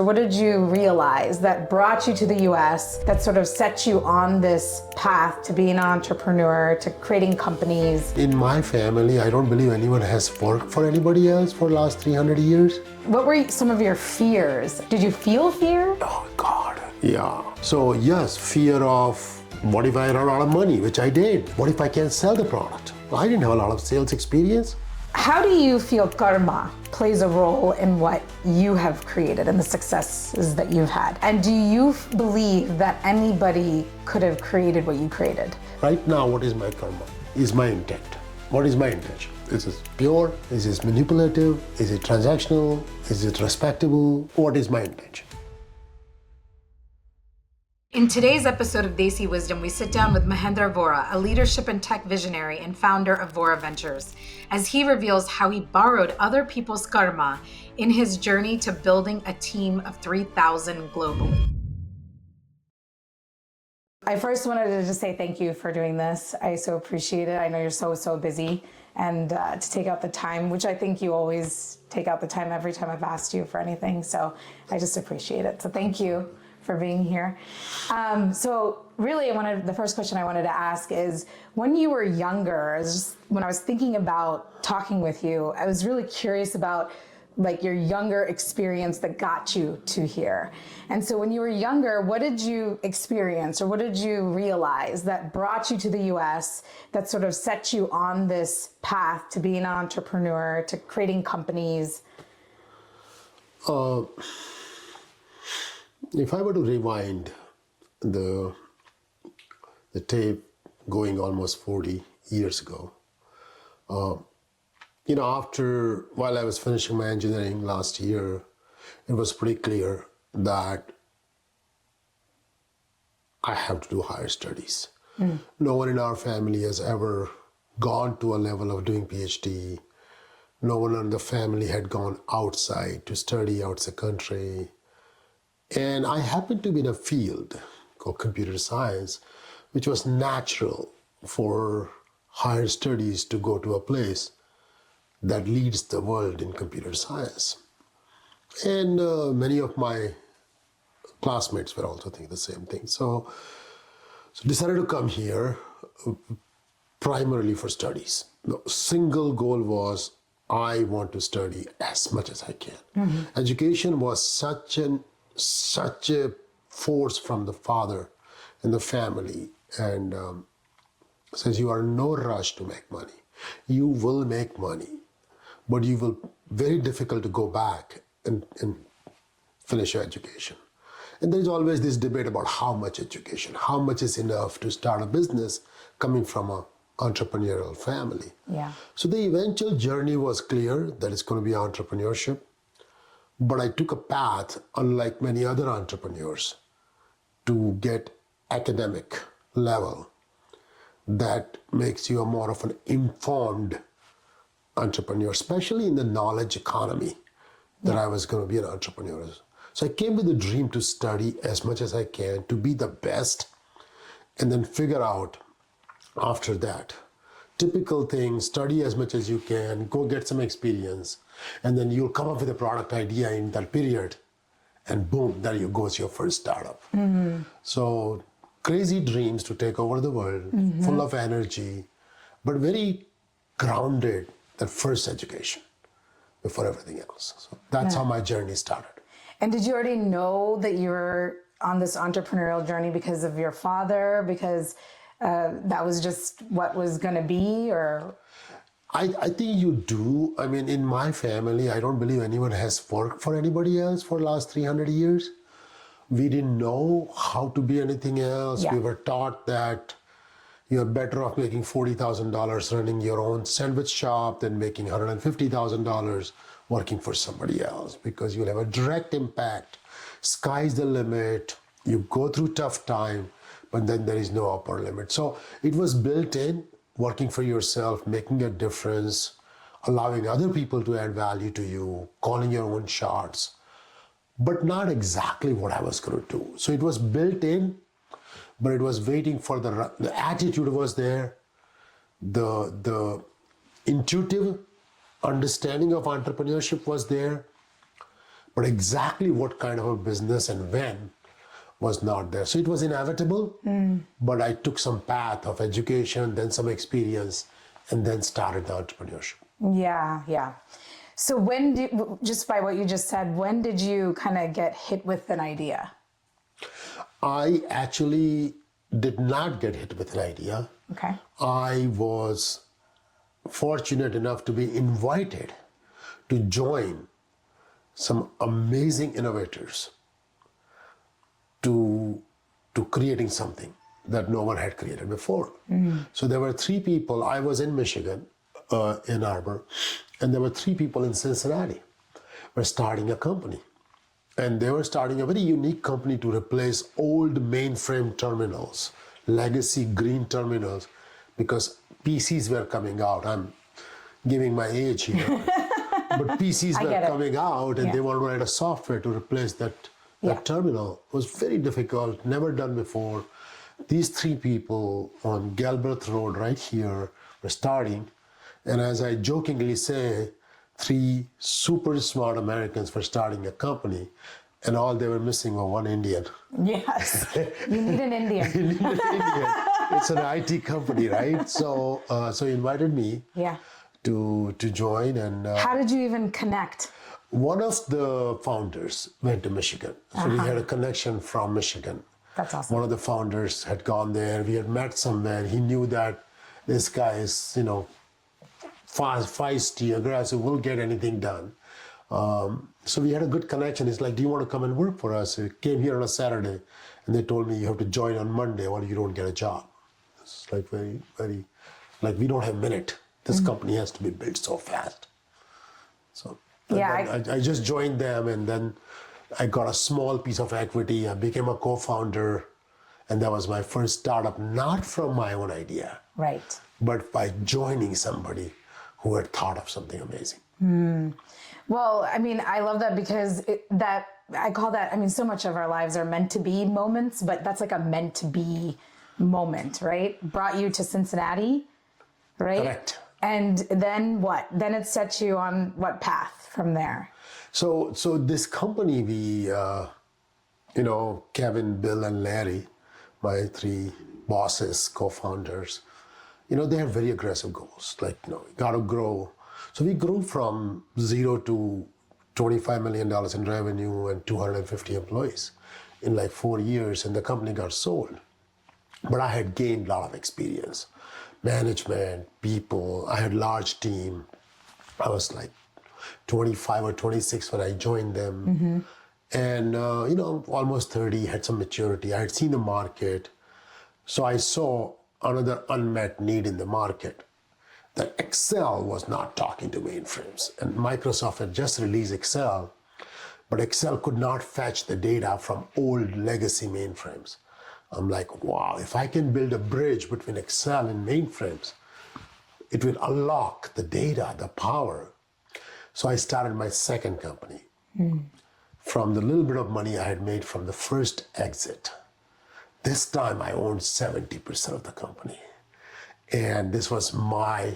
what did you realize that brought you to the US, that sort of set you on this path to being an entrepreneur, to creating companies? In my family, I don't believe anyone has worked for anybody else for the last 300 years. What were some of your fears? Did you feel fear? Oh God, yeah. So yes, fear of what if I run out of money, which I did? What if I can't sell the product? I didn't have a lot of sales experience. How do you feel karma plays a role in what you have created and the successes that you've had? And do you believe that anybody could have created what you created? Right now, what is my karma? Is my intent. What is my intention? Is it pure? Is it manipulative? Is it transactional? Is it respectable? What is my intention? In today's episode of Desi Wisdom, we sit down with Mahendra Vora, a leadership and tech visionary and founder of Vora Ventures, as he reveals how he borrowed other people's karma in his journey to building a team of 3,000 globally. I first wanted to just say thank you for doing this. I so appreciate it. I know you're so busy, and to take out the time, which I think you always take out the time every time I've asked you for anything. So I just appreciate it. So thank you for being here. So really, the first question I wanted to ask is, when you were younger, when I was thinking about talking with you, I was really curious about like your younger experience that got you to here. And so when you were younger, what did you experience or what did you realize that brought you to the US, that sort of set you on this path to being an entrepreneur, to creating companies? If I were to rewind the tape going almost 40 years ago, while I was finishing my engineering last year, it was pretty clear that I have to do higher studies. No one in our family has ever gone to a level of doing PhD. No one in the family had gone outside to study outside the country. And I happened to be in a field called computer science, which was natural for higher studies to go to a place that leads the world in computer science. And many of my classmates were also thinking the same thing. So decided to come here primarily for studies. The single goal was, I want to study as much as I can. Education was such a force from the father and the family, and says you are in no rush to make money. You will make money, but you will very difficult to go back and finish your education. And there's always this debate about how much education, how much is enough to start a business coming from an entrepreneurial family. Yeah. So the eventual journey was clear that it's going to be entrepreneurship. But I took a path, unlike many other entrepreneurs, to get academic level that makes you a more of an informed entrepreneur, especially in the knowledge economy, that I was going to be an entrepreneur. So I came with a dream to study as much as I can, to be the best, and then figure out after that. Typical thing, study as much as you can, go get some experience, and then you'll come up with a product idea in that period, and boom, there you goes your first startup. So crazy dreams to take over the world, full of energy, but very grounded, that first education before everything else. So that's how my journey started. And did you already know that you were on this entrepreneurial journey because of your father, because that was just what was going to be, or? I think you do. I mean, in my family, I don't believe anyone has worked for anybody else for the last 300 years. We didn't know how to be anything else. Yeah. We were taught that you're better off making $40,000 running your own sandwich shop than making $150,000 working for somebody else, because you'll have a direct impact. Sky's the limit. You go through tough time, but then there is no upper limit. So it was built in, working for yourself, making a difference, allowing other people to add value to you, calling your own shots, but not exactly what I was going to do. So it was built in, but it was waiting for the attitude was there, the intuitive understanding of entrepreneurship was there, But exactly what kind of a business and when was not there. So it was inevitable, but I took some path of education, then some experience, and then started the entrepreneurship. Yeah, yeah. So just by what you just said, when did you kind of get hit with an idea? I actually did not get hit with an idea. Okay. I was fortunate enough to be invited to join some amazing innovators to creating something that no one had created before. So there were 3 people. I was in Michigan, Ann Arbor, and there were 3 people in Cincinnati were starting a company. And they were starting a very unique company to replace old mainframe terminals, legacy green terminals, because PCs were coming out. I'm giving my age here. But PCs were coming out, and they wanted to write a software to replace that terminal. It was very difficult, never done before. These 3 people on Galbraith Road right here were starting. And as I jokingly say, 3 super smart Americans were starting a company, and all they were missing were 1 Indian. Yes, you need an Indian. You need an Indian. It's an IT company, right? So he invited me to join. And how did you even connect? One of the founders went to Michigan. So we had a connection from Michigan. That's awesome. One of the founders had gone there. We had met somewhere. He knew that this guy is, fast, feisty, aggressive, will get anything done. So we had a good connection. He's like, do you want to come and work for us? He came here on a Saturday, and they told me you have to join on Monday or you don't get a job. It's like very, very, like we don't have a minute. This company has to be built so fast. So I just joined them, and then I got a small piece of equity. I became a co-founder, and that was my first startup, not from my own idea, right, but by joining somebody who had thought of something amazing. Well, I mean, I love that because I call that, I mean, so much of our lives are meant to be moments, but that's like a meant to be moment, right? Brought you to Cincinnati, right? Correct. And then what? Then it set you on what path from there? So this company, we, Kevin, Bill, and Larry, my 3 bosses, co-founders, they have very aggressive goals. Like, got to grow. So we grew from 0 to $25 million in revenue and 250 employees in like 4 years, and the company got sold. But I had gained a lot of experience, management, people. I had large team. I was like 25 or 26 when I joined them. And, almost 30, had some maturity. I had seen the market. So I saw another unmet need in the market, that Excel was not talking to mainframes. And Microsoft had just released Excel, but Excel could not fetch the data from old legacy mainframes. I'm like, wow, if I can build a bridge between Excel and mainframes, it will unlock the data, the power. So I started my second company from the little bit of money I had made from the first exit. This time I owned 70% of the company. And this was my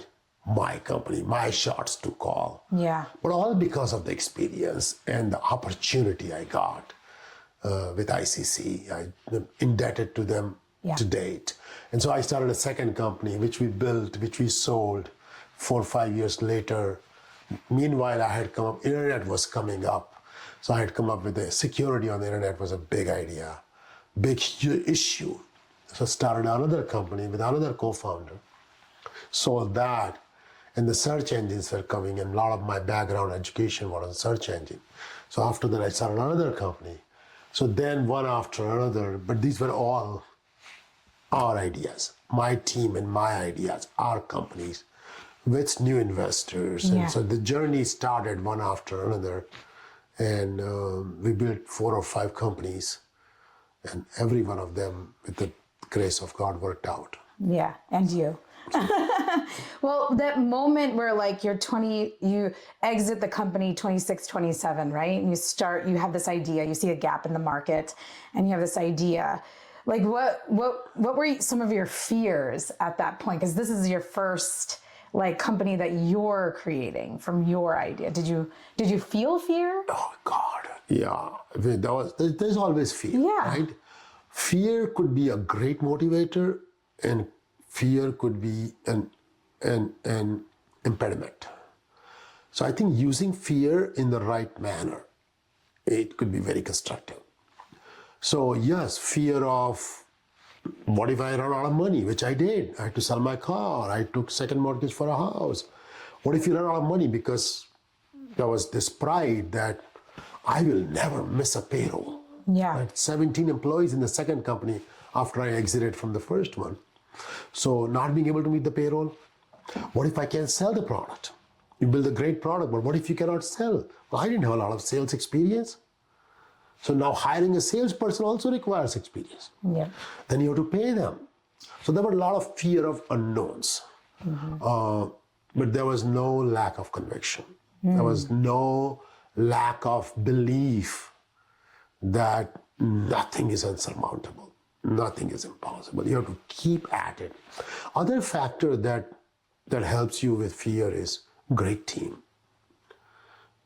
company, my shots to call. Yeah. But all because of the experience and the opportunity I got with ICC. I'm indebted to them to date. And so I started a second company, which we built, which we sold 4 or 5 years later. Meanwhile, I had come up, internet was coming up. So I had come up with the security on the internet was a big idea, big issue. So I started another company with another co-founder, sold that, and the search engines were coming, and a lot of my background education was on search engine. So after that, I started another company. So then one after another, but these were all our ideas, my team and my ideas, our companies with new investors. And so the journey started one after another. And we built 4 or 5 companies, and every one of them, with the grace of God, worked out. Yeah, and you. Well, that moment where like you're 20, you exit the company 26, 27, right? And you have this idea, you see a gap in the market, and you have this idea. Like what were some of your fears at that point? Because this is your first like company that you're creating from your idea. Did you feel fear? Oh God, Yeah, there's always fear, Yeah. right? Fear could be a great motivator, and fear could be an impediment. So I think using fear in the right manner, it could be very constructive. So yes, fear of what if I run out of money, which I did. I had to sell my car. I took second mortgage for a house. What if you run out of money? Because there was this pride that I will never miss a payroll. Yeah. I had 17 employees in the second company after I exited from the first one. So not being able to meet the payroll. What if I can't sell the product? You build a great product, but what if you cannot sell? Well, I didn't have a lot of sales experience. So now hiring a salesperson also requires experience. Yeah. Then you have to pay them. So there were a lot of fear of unknowns. But there was no lack of conviction. There was no lack of belief that nothing is unsurmountable. Nothing is impossible. You have to keep at it. Other factor that helps you with fear is great team.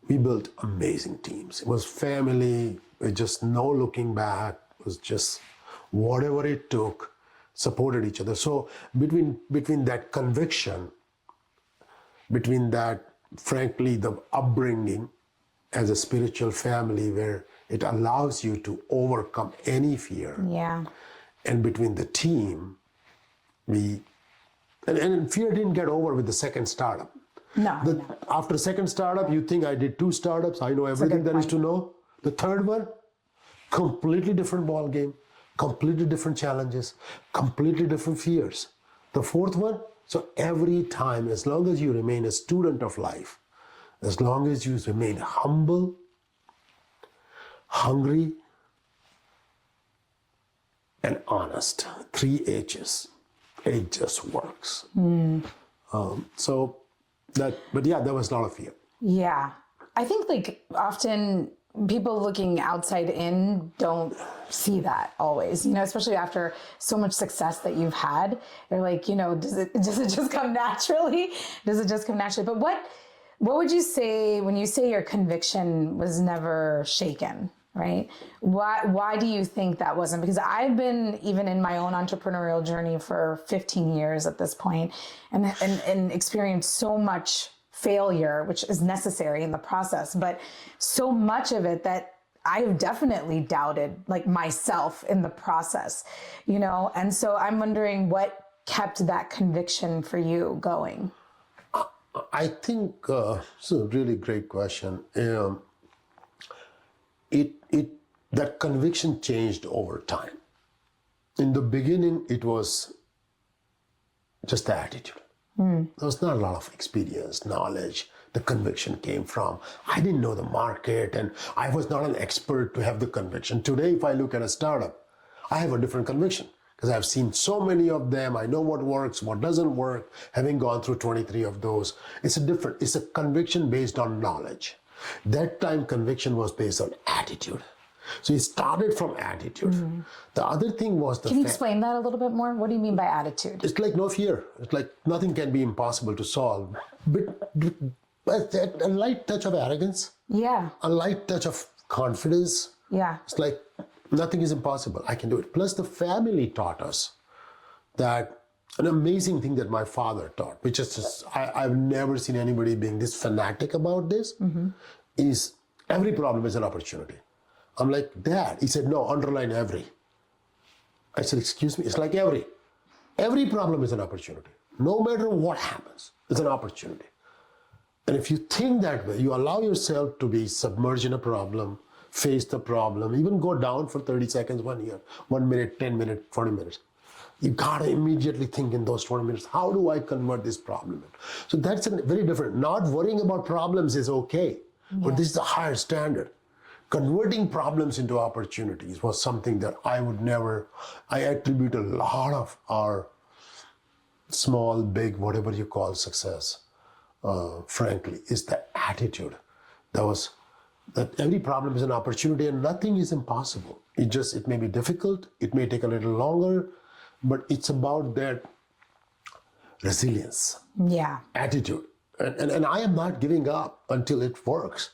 We built amazing teams. It was family, with just no looking back. It was just whatever it took, supported each other. So between that conviction, between that, frankly, the upbringing as a spiritual family where it allows you to overcome any fear. Yeah. And between the team, and fear didn't get over with the second startup. No. After second startup, you think I did 2 startups, I know everything there is to know. The third one, completely different ball game, completely different challenges, completely different fears. The fourth one, so every time, as long as you remain a student of life, as long as you remain humble, hungry, and honest, 3 H's, it just works. But there was a lot of fear. Yeah. I think like often people looking outside in don't see that always, especially after so much success that you've had. They're like, does it just come naturally? Does it just come naturally? But what would you say when you say your conviction was never shaken, right? Why do you think that wasn't? Because I've been even in my own entrepreneurial journey for 15 years at this point and experienced so much failure, which is necessary in the process, but so much of it that I've definitely doubted like myself in the process, and so I'm wondering what kept that conviction for you going. I think it's a really great question. That conviction changed over time. In the beginning, it was just the attitude. There was not a lot of experience, knowledge. The conviction came from, I didn't know the market and I was not an expert to have the conviction. Today, if I look at a startup, I have a different conviction because I've seen so many of them. I know what works, what doesn't work, having gone through 23 of those. It's a conviction based on knowledge. That time conviction was based on attitude. So it started from attitude. The other thing was Can you explain that a little bit more? What do you mean by attitude? It's like no fear. It's like nothing can be impossible to solve. But a light touch of arrogance. Yeah. A light touch of confidence. Yeah. It's like nothing is impossible. I can do it. Plus the family taught us that an amazing thing that my father taught, which is just, I've never seen anybody being this fanatic about this, is every problem is an opportunity. I'm like, Dad. He said, no, underline every. I said, excuse me. It's like every problem is an opportunity. No matter what happens, it's an opportunity. And if you think that way, you allow yourself to be submerged in a problem, face the problem, even go down for 30 seconds, 1 year, 1 minute, 10 minutes, 40 minutes. You gotta immediately think in those 20 minutes, how do I convert this problem? So that's very different. Not worrying about problems is okay, but this is a higher standard. Converting problems into opportunities was something that I attribute a lot of our small, big, whatever you call success, frankly, is the attitude. That every problem is an opportunity and nothing is impossible. It may be difficult, it may take a little longer, but it's about that resilience, attitude. And I am not giving up until it works.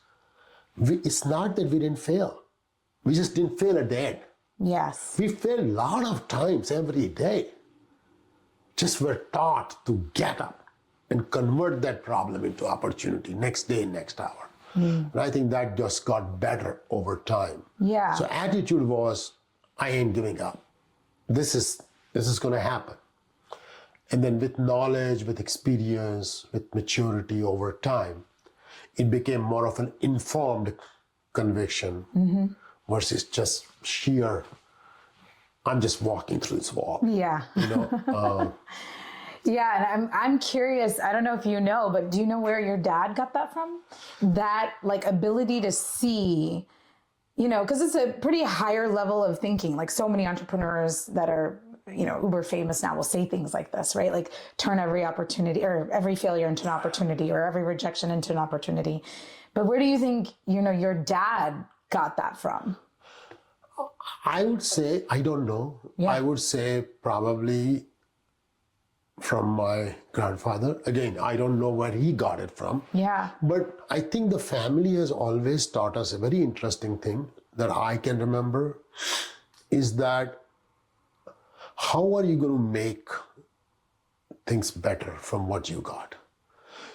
It's not that we didn't fail. We just didn't fail at the end. Yes. We fail a lot of times every day. Just were taught to get up and convert that problem into opportunity next day, next hour. And I think that just got better over time. Yeah. So attitude was, I ain't giving up. This is going to happen. And then with knowledge, with experience, with maturity over time, it became more of an informed conviction versus just sheer, I'm just walking through this wall. Yeah. You know? Yeah, and I'm curious, I don't know if you know, but do you know where your dad got that from? That like ability to see, you know, because it's a pretty higher level of thinking. Like so many entrepreneurs that are, you know, uber famous now will say things like this, right? Like turn every opportunity or every failure into an opportunity or every rejection into an opportunity. But where do you think, you know, your dad got that from? I would say, I don't know. Yeah. I would say probably from my grandfather. Again, I don't know where he got it from. Yeah. But I think the family has always taught us a very interesting thing that I can remember is that how are you going to make things better from what you got?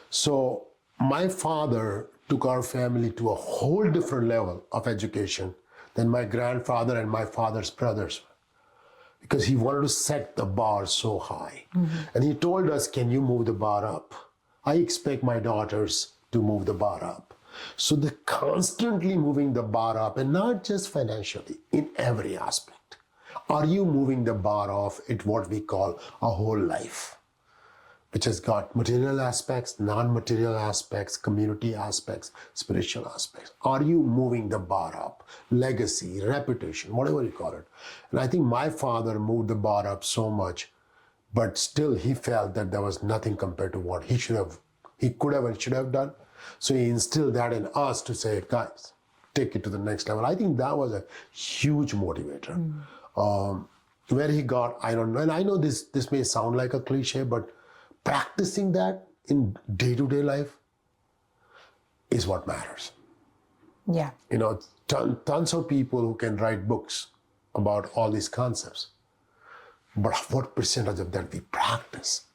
So my father took our family to a whole different level of education than my grandfather and my father's brothers, because he wanted to set the bar so high. And he told us, can you move the bar up? I expect my daughters to move the bar up. So they're constantly moving the bar up, and not just financially, in every aspect. Are you moving the bar off at what we call a whole life, which has got material aspects, non-material aspects, community aspects, spiritual aspects? Are you moving the bar up? Legacy, reputation, whatever you call it. And I think my father moved the bar up so much, but still he felt that there was nothing compared to what he could have and should have done. So he instilled that in us to say, guys, take it to the next level. I think that was a huge motivator. Where he got, I don't know. And I know this may sound like a cliche, but practicing that in day-to-day life is what matters. Yeah. You know, tons of people who can write books about all these concepts, but what percentage of that we practice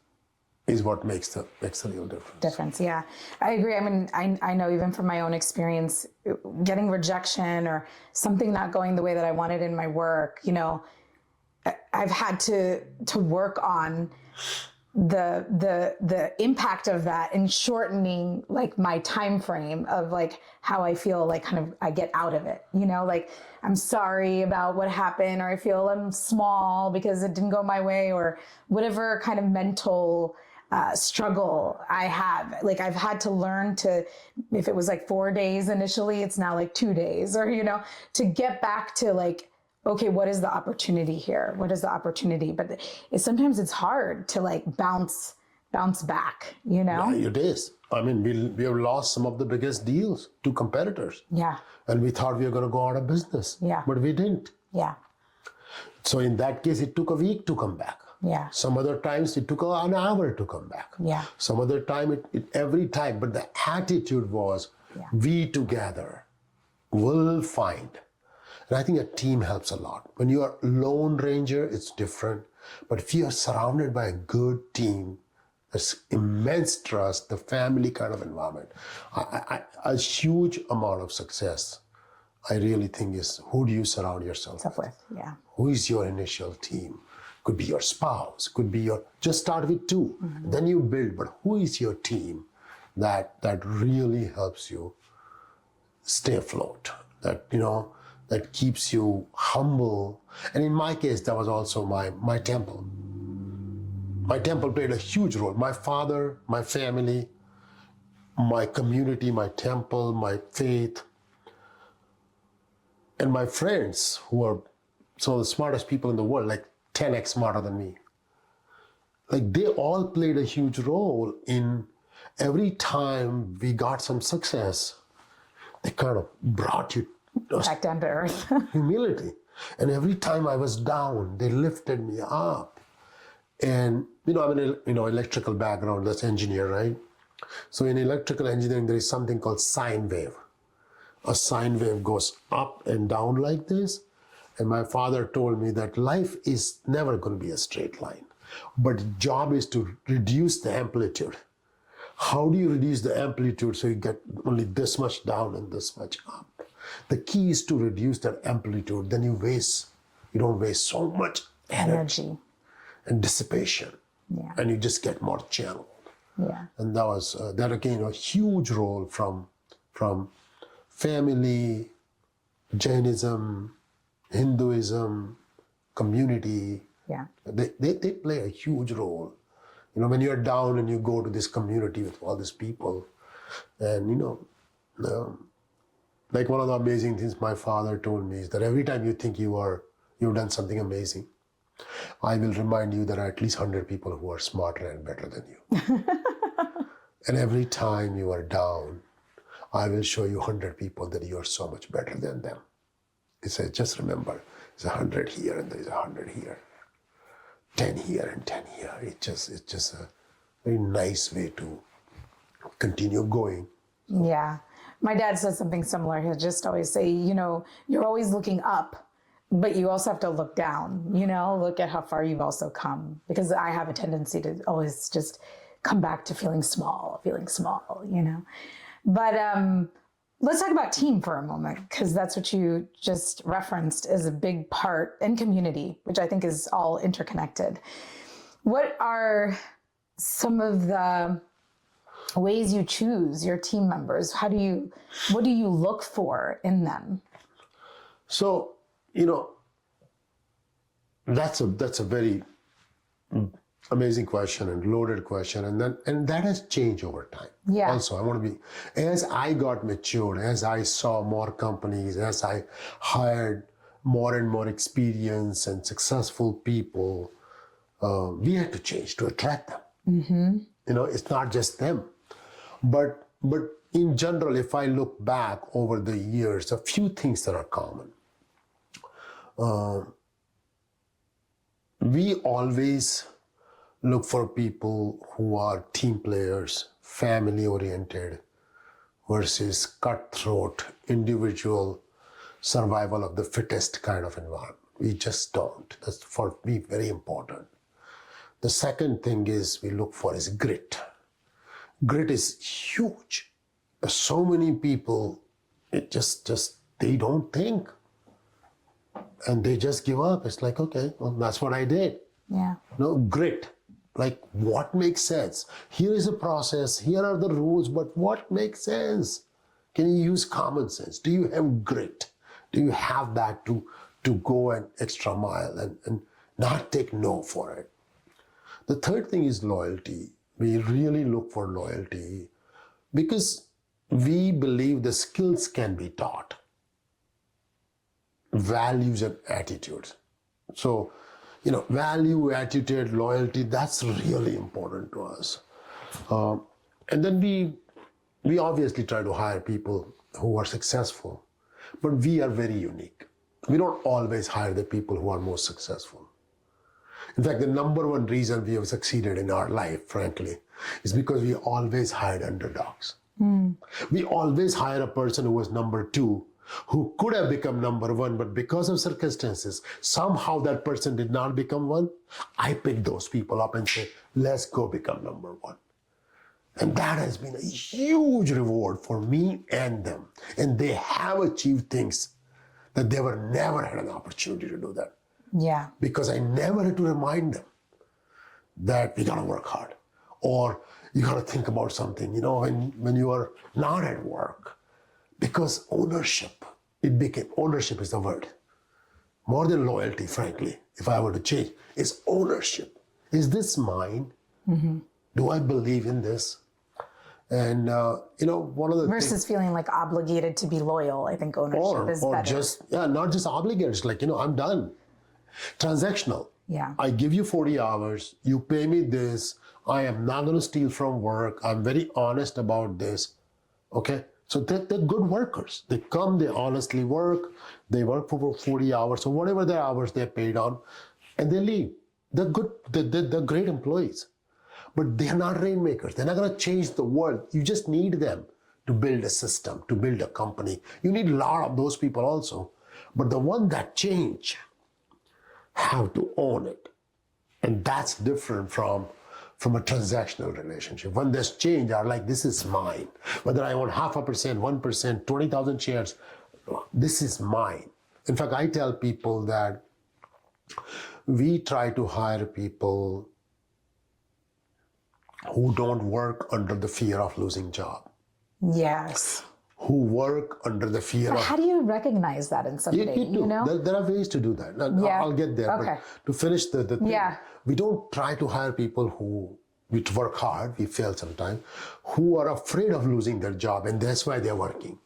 is what makes the real difference. Yeah, I agree. I mean, I know even from my own experience, getting rejection or something not going the way that I wanted in my work, you know, I've had to work on the impact of that and shortening like my time frame of like how I feel like kind of I get out of it, you know, like I'm sorry about what happened, or I feel I'm small because it didn't go my way, or whatever kind of mental struggle I have. Like I've had to learn to, if it was like 4 days initially, it's now like 2 days, or, you know, to get back to like, okay, what is the opportunity here? What is the opportunity? But sometimes it's hard to like bounce back, you know? Yeah, it is. I mean, we have lost some of the biggest deals to competitors. Yeah. And we thought we were going to go out of business. Yeah. But we didn't. Yeah. So in that case, it took a week to come back. Yeah. Some other times it took an hour to come back. Yeah. Some other time, it every time. But the attitude was, we together will find. And I think a team helps a lot. When you are Lone Ranger, it's different. But if you are surrounded by a good team, there's immense trust, the family kind of environment. A huge amount of success, I really think, is who do you surround yourself with? Yeah. Who is your initial team? Could be your spouse, could be just start with 2, then you build. But who is your team that really helps you stay afloat? That, you know, that keeps you humble. And in my case, that was also my temple. My temple played a huge role. My father, my family, my community, my temple, my faith, and my friends who are some of the smartest people in the world, like 10x smarter than me. Like they all played a huge role in every time we got some success, they kind of brought you Back down to earth. humility. And every time I was down, they lifted me up. And, you know, I'm in electrical background, that's engineer, right? So in electrical engineering, there is something called sine wave. a sine wave goes up and down like this. And my father told me that life is never going to be a straight line, but job is to reduce the amplitude. How do you reduce the amplitude so you get only this much down and this much up? The key is to reduce that amplitude. Then you don't waste so much energy and dissipation. Yeah. And you just get more channeled. Yeah. And that was that again a huge role from family, Jainism, Hinduism, community. Yeah. They play a huge role. When you're down and you go to this community with all these people, and like one of the amazing things my father told me is that every time you think you've done something amazing, I will remind you there are at least 100 people who are smarter and better than you. And every time you are down, I will show you 100 people that you are so much better than them. He said, just remember, there's 100 here and there's 100 here. 10 here and 10 here. It's just a very nice way to continue going. Yeah. My dad says something similar. He'll just always say, you're always looking up, but you also have to look down, look at how far you've also come. Because I have a tendency to always just come back to feeling small. But let's talk about team for a moment, because that's what you just referenced as a big part in community, which I think is all interconnected. What are some of the ways you choose your team members? What do you look for in them? So, that's a very amazing question and loaded question, and that has changed over time. Yeah. Also, as I got matured, as I saw more companies, as I hired more and more experienced and successful people, we had to change to attract them. Mm-hmm. It's not just them, but in general, if I look back over the years, a few things that are common. We always look for people who are team players, family-oriented, versus cutthroat, individual survival of the fittest kind of environment. We just don't. That's for me very important. The second thing is we look for is grit. Grit is huge. So many people, it just they don't think. And they just give up. It's like, okay, well, that's what I did. Yeah. Grit. Like, what makes sense? Here is a process. Here are the rules, but what makes sense? Can you use common sense? Do you have grit? Do you have that to go an extra mile and not take no for it? The third thing is loyalty. We really look for loyalty because we believe the skills can be taught. Values and attitudes. So, value, attitude, loyalty, that's really important to us. And then we obviously try to hire people who are successful, but we are very unique. We don't always hire the people who are most successful. In fact, the number one reason we have succeeded in our life, frankly, is because we always hired underdogs. We always hire a person who was number two, who could have become number one, but because of circumstances, somehow that person did not become one. I pick those people up and say, let's go become number one. And that has been a huge reward for me and them. And they have achieved things that they were never had an opportunity to do that. Yeah. Because I never had to remind them that we gotta work hard. Or you gotta think about something, when you are not at work. Because ownership is the word. More than loyalty, frankly, if I were to change, is ownership. Is this mine? Mm-hmm. Do I believe in this? And, one of the versus feeling like obligated to be loyal, I think ownership is better. Not just obligated. It's like, I'm done. Transactional. Yeah. I give you 40 hours. You pay me this. I am not going to steal from work. I'm very honest about this. Okay? So they're good workers. They come, they honestly work. They work for 40 hours or whatever their hours they're paid on, and they leave. They're good. They're great employees. But they're not rainmakers. They're not going to change the world. You just need them to build a system, to build a company. You need a lot of those people also. But the one that change have to own it. And that's different from a transactional relationship. When there's change, are like, this is mine. Whether I own 0.5%, 1%, 20,000 shares, this is mine. In fact, I tell people that we try to hire people who don't work under the fear of losing job. Yes. Who work under the fear of... How do you recognize that in somebody? You know? There are ways to do that. I'll get there. Okay. But to finish the thing, Yeah. we don't try to hire people who work hard, we fail sometimes, who are afraid of losing their job, and that's why they're working.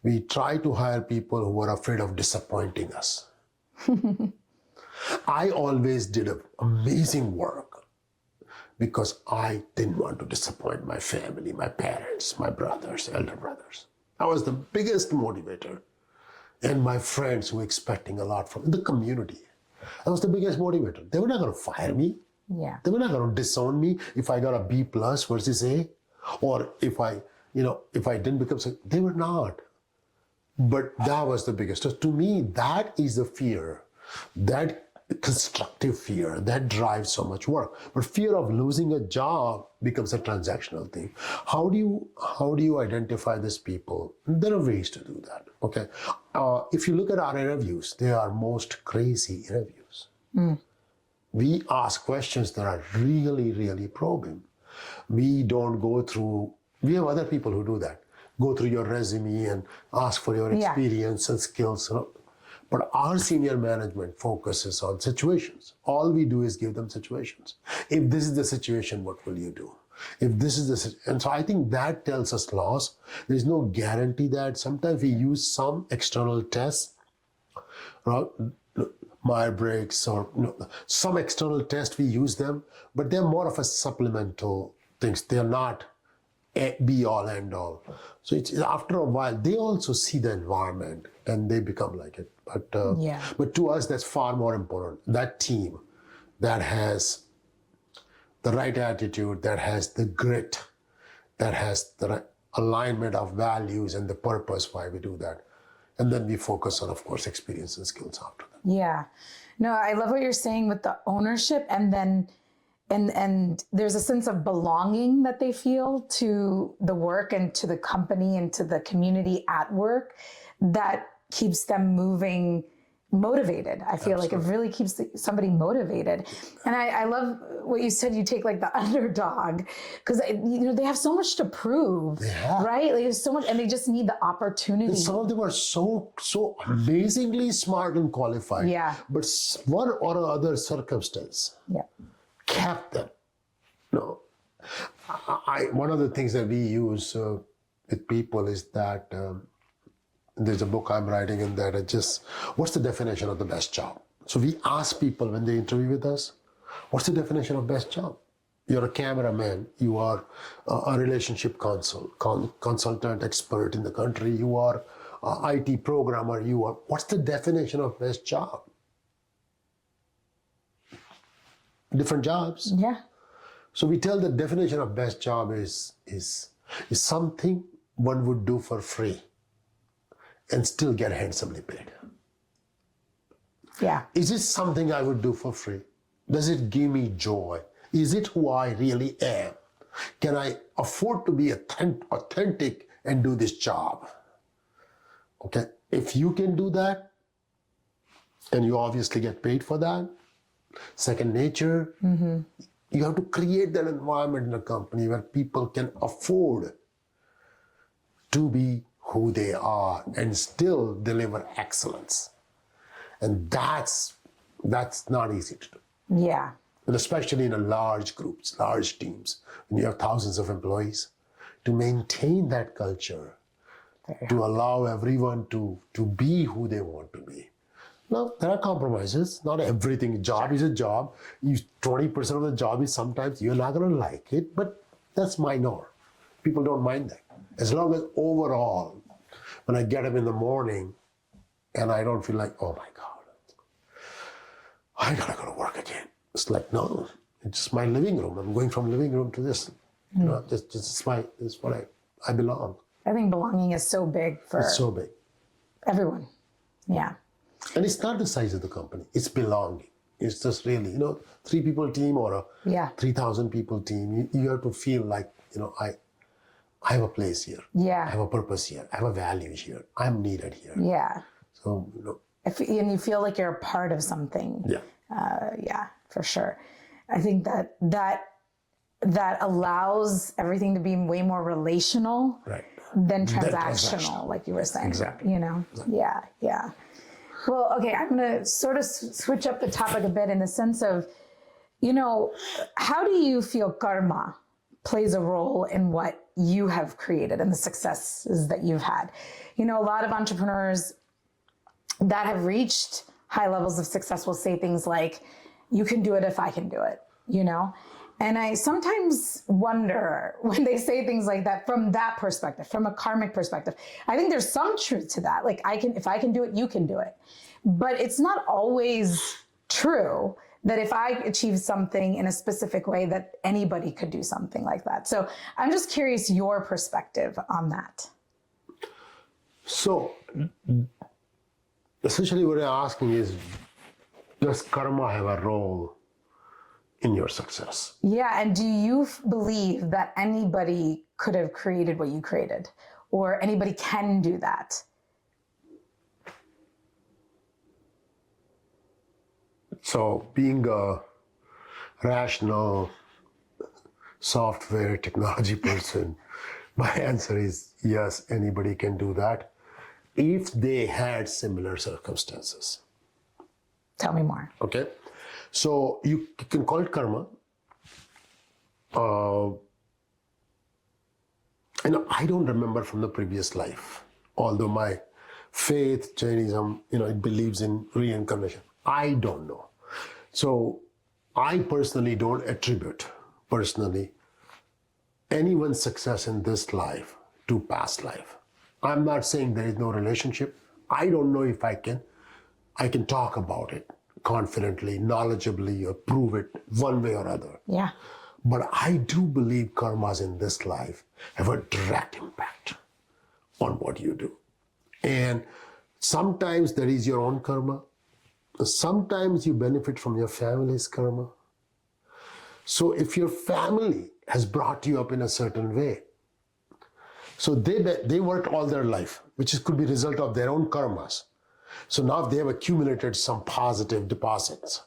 We try to hire people who are afraid of disappointing us. I always did amazing work because I didn't want to disappoint my family, my parents, my brothers, elder brothers. I was the biggest motivator. And my friends who were expecting a lot from the community. I was the biggest motivator. They were not going to fire me. Yeah. They were not going to disown me if I got a B+ versus A, or if I didn't become so. They were not. But that was the biggest. So to me, that is the fear, that constructive fear that drives so much work. But fear of losing a job becomes a transactional thing. How do you identify these people? There are ways to do that. Okay, if you look at our interviews, they are most crazy interviews. We ask questions that are really, really probing. We don't go through. We have other people who do that. Go through your resume and ask for your experience and skills. But our senior management focuses on situations. All we do is give them situations. If this is the situation, what will you do? If this is the, and so I think that tells us loss. There's no guarantee that. Sometimes we use some external tests, Myers-Briggs or some external test, we use them, but they're more of a supplemental things. They're not be all end all. So it's after a while they also see the environment and they become like it. But to us that's far more important. That team that has the right attitude, that has the grit, that has the right alignment of values and the purpose why we do that. And then we focus on, of course, experience and skills after that. Yeah. No, I love what you're saying with the ownership, and then and there's a sense of belonging that they feel to the work and to the company and to the community at work that keeps them moving, motivated. I feel like it really keeps somebody motivated. And I love what you said, you take like the underdog, because they have so much to prove, right? Like there's so much, and they just need the opportunity. And some of them are so amazingly smart and qualified. Yeah. But one or other circumstance kept them. One of the things that we use with people is that there's a book I'm writing in that what's the definition of the best job? So we ask people when they interview with us, what's the definition of best job? You're a cameraman, you are a relationship consultant expert in the country, you are an IT programmer, what's the definition of best job? Different jobs. Yeah. So we tell the definition of best job is something one would do for free and still get handsomely paid. Yeah. Is it something I would do for free? Does it give me joy? Is it who I really am? Can I afford to be authentic and do this job? Okay, if you can do that, and you obviously get paid for that, second nature, you have to create that environment in a company where people can afford to be who they are and still deliver excellence. And that's not easy to do. Yeah. And especially in a large groups, large teams, when you have thousands of employees, to maintain that culture, to allow everyone to be who they want to be. Now, there are compromises. Not everything. Job is a job. 20% of the job is sometimes you're not going to like it, but that's minor. People don't mind that. As long as overall, when I get up in the morning and I don't feel like, oh my God, I gotta go to work again. It's like, no, it's just my living room. I'm going from living room to this. This is what I belong. I think belonging is so big for It's so big. everyone. Yeah. And it's not the size of the company, it's belonging. It's just really, 3 people team or a Yeah. 3,000 people team. You have to feel like, I have a place here. Yeah. I have a purpose here. I have a value here. I'm needed here. Yeah. So, And you feel like you're a part of something. yeah. Yeah, for sure. I think that allows everything to be way more relational Right. than Than transactional, like you were saying. Exactly. Yeah, yeah. Well, okay, I'm going to sort of switch up the topic a bit in the sense of, how do you feel karma plays a role in what you have created and the successes that you've had? A lot of entrepreneurs that have reached high levels of success will say things like, you can do it if I can do it, And I sometimes wonder when they say things like that from that perspective, from a karmic perspective. I think there's some truth to that. Like if I can do it, you can do it. But it's not always true that if I achieve something in a specific way that anybody could do something like that. So I'm just curious your perspective on that. So, essentially what I'm asking is, does karma have a role in your success? Yeah, and do you believe that anybody could have created what you created, or anybody can do that? So, being a rational software technology person, my answer is yes, anybody can do that if they had similar circumstances. Tell me more. Okay, so you can call it karma. And I don't remember from the previous life, although my faith, Jainism, it believes in reincarnation. I don't know. So I personally don't attribute anyone's success in this life to past life. I'm not saying there is no relationship. I don't know if I can talk about it confidently, knowledgeably, or prove it one way or other. Yeah. But I do believe karmas in this life have a direct impact on what you do. And sometimes there is your own karma. Sometimes you benefit from your family's karma. So if your family has brought you up in a certain way, so they worked all their life, which could be a result of their own karmas. So now they have accumulated some positive deposits,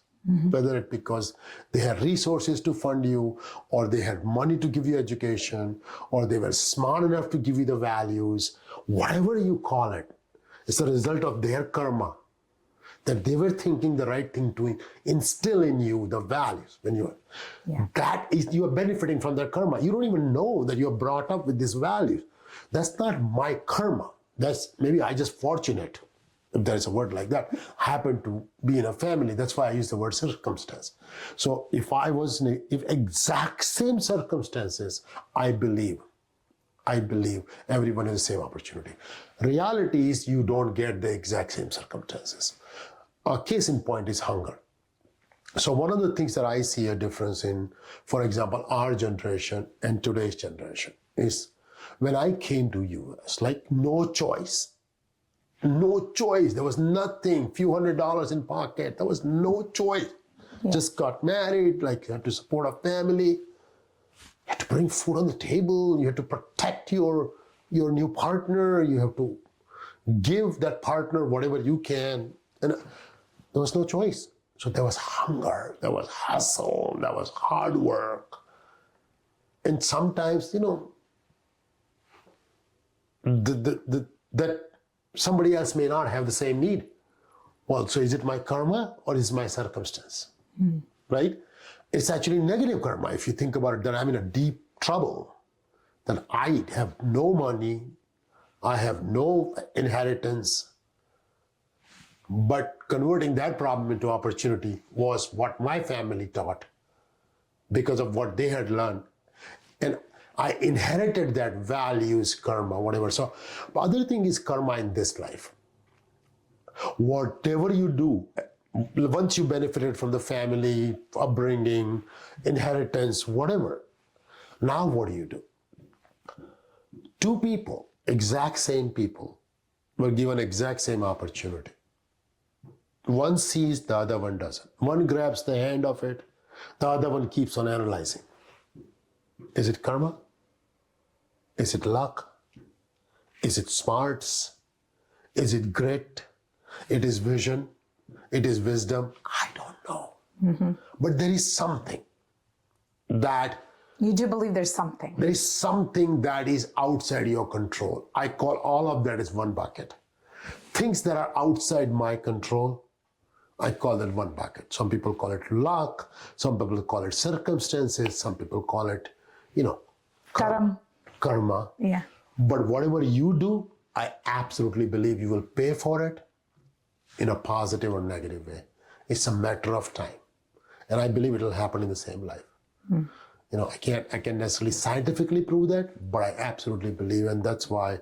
whether it because they had resources to fund you, or they had money to give you education, or they were smart enough to give you the values, whatever you call it, it's a result of their karma, that they were thinking the right thing to instill in you the values. When you are benefiting from their karma. You don't even know that you're brought up with these values. That's not my karma. That's maybe I just fortunate, if there's a word like that, happened to be in a family. That's why I use the word circumstance. So if exact same circumstances, I believe everyone has the same opportunity. Reality is you don't get the exact same circumstances. A case in point is hunger. So one of the things that I see a difference in, for example, our generation and today's generation is when I came to US, like no choice. There was nothing, few $100s in pocket. There was no choice. Yeah. Just got married, like you had to support a family. You had to bring food on the table. You had to protect your new partner. You have to give that partner whatever you can. And there was no choice. So there was hunger, there was hustle, there was hard work. And sometimes, that somebody else may not have the same need. Well, so is it my karma or is it my circumstance? Right? It's actually negative karma if you think about it, that I'm in a deep trouble, that I have no money, I have no inheritance, but converting that problem into opportunity was what my family taught because of what they had learned. And I inherited that values, karma, whatever. So the other thing is karma in this life. Whatever you do, once you benefited from the family, upbringing, inheritance, whatever, now what do? Two people exact same people were given exact same opportunity. One sees, the other one doesn't. One grabs the hand of it, the other one keeps on analyzing. Is it karma? Is it luck? Is it smarts? Is it grit? It is vision? It is wisdom? I don't know. But there is something that You do believe there's something. there is something that is outside your control. I call all of that as one bucket. Things that are outside my control, I call that one bucket. Some people call it luck. Some people call it circumstances. Some people call it, karma. Yeah. But whatever you do, I absolutely believe you will pay for it in a positive or negative way. It's a matter of time. And I believe it will happen in the same life. I can't necessarily scientifically prove that, but I absolutely believe, and that's why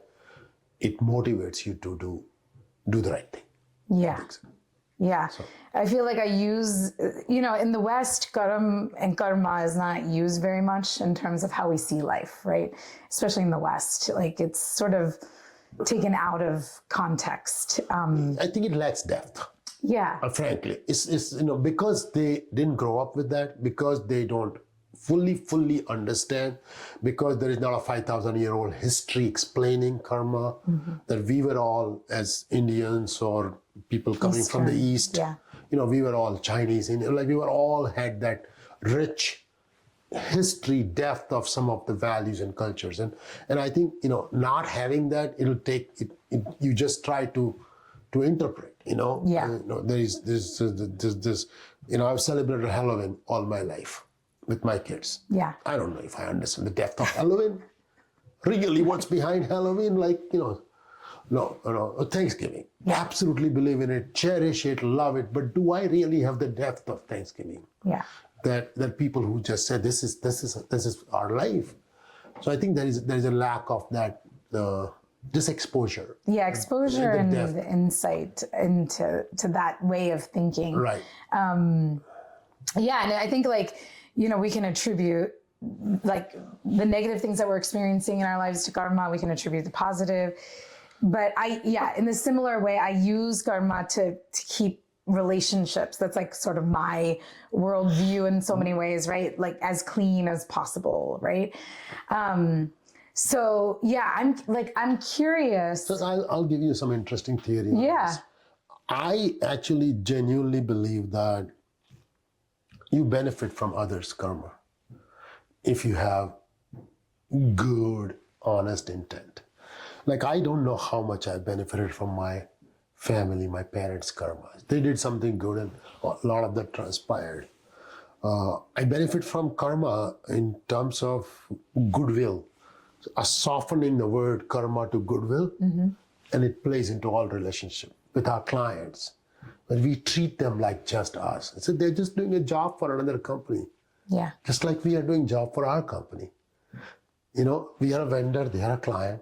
it motivates you to do the right thing. Yeah. Yeah. I feel like I use, in the West, karma is not used very much in terms of how we see life, right? Especially in the West. Like it's sort of taken out of context. I think it lacks depth. Yeah. Frankly, it's because they didn't grow up with that, because they don't fully understand, because there is not a 5,000-year-old history explaining karma, that we were all, as Indians or people coming from the East, we were all Chinese, we were all had that rich history, depth of some of the values and cultures. And I think, not having that, it'll take, you just try to interpret, there is this, I've celebrated Halloween all my life with my kids. Yeah. I don't know if I understand the depth of Halloween. Really, what's behind Halloween? Thanksgiving. Absolutely believe in it, cherish it, love it. But do I really have the depth of Thanksgiving? Yeah. That people who just said this is our life. So I think there is a lack of that this exposure. Yeah, exposure and the insight into that way of thinking. Right. Yeah, and I think we can attribute like the negative things that we're experiencing in our lives to karma. We can attribute the positive. But in the similar way, I use karma to keep relationships. That's like sort of my worldview in so many ways, right? Like as clean as possible, right? So yeah, I'm curious. So I'll give you some interesting theory on this. I actually genuinely believe that you benefit from others' karma if you have good, honest intent. Like, I don't know how much I benefited from my family, my parents' karma. They did something good and a lot of that transpired. I benefit from karma in terms of goodwill, softening the word karma to goodwill, and it plays into all relationships with our clients. But we treat them like just us. So they're just doing a job for another company. Yeah. Just like we are doing job for our company. We are a vendor, they are a client.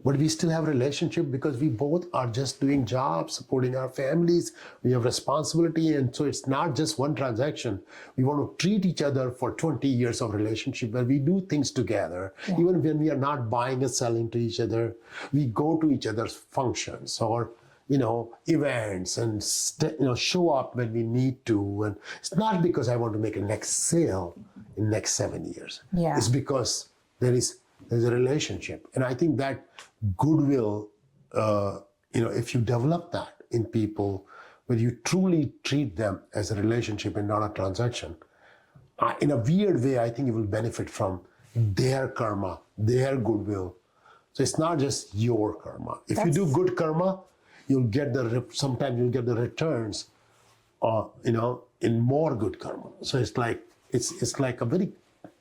But we still have a relationship because we both are just doing jobs, supporting our families. We have responsibility. And so it's not just one transaction. We want to treat each other for 20 years of relationship where we do things together. Yeah. Even when we are not buying and selling to each other, we go to each other's functions or, events and, show up when we need to. And it's not because I want to make a next sale in next 7 years. Yeah. It's because there's a relationship. And I think that goodwill, if you develop that in people, where you truly treat them as a relationship and not a transaction, in a weird way, I think you will benefit from their karma, their goodwill. So it's not just your karma. If you do good karma, sometimes you'll get the returns, in more good karma. So it's like a very,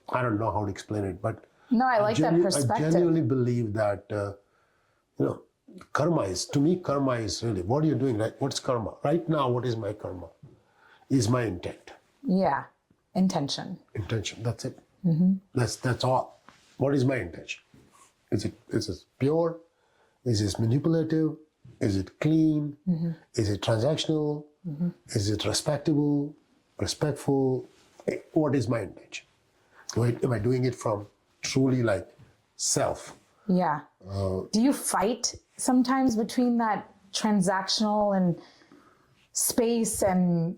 I don't know how to explain it, but no, I like that perspective. I genuinely believe that, karma is really, what are you doing, right? What's karma? Right now, what is my karma? Is my intent. Yeah, intention. Intention, that's it. That's all. What is my intention? Is it pure? Is it manipulative? Is it clean? Is it transactional? Is it respectable, respectful? What is my intention? Am I doing it from truly like self? Yeah. Do you fight sometimes between that transactional and space and,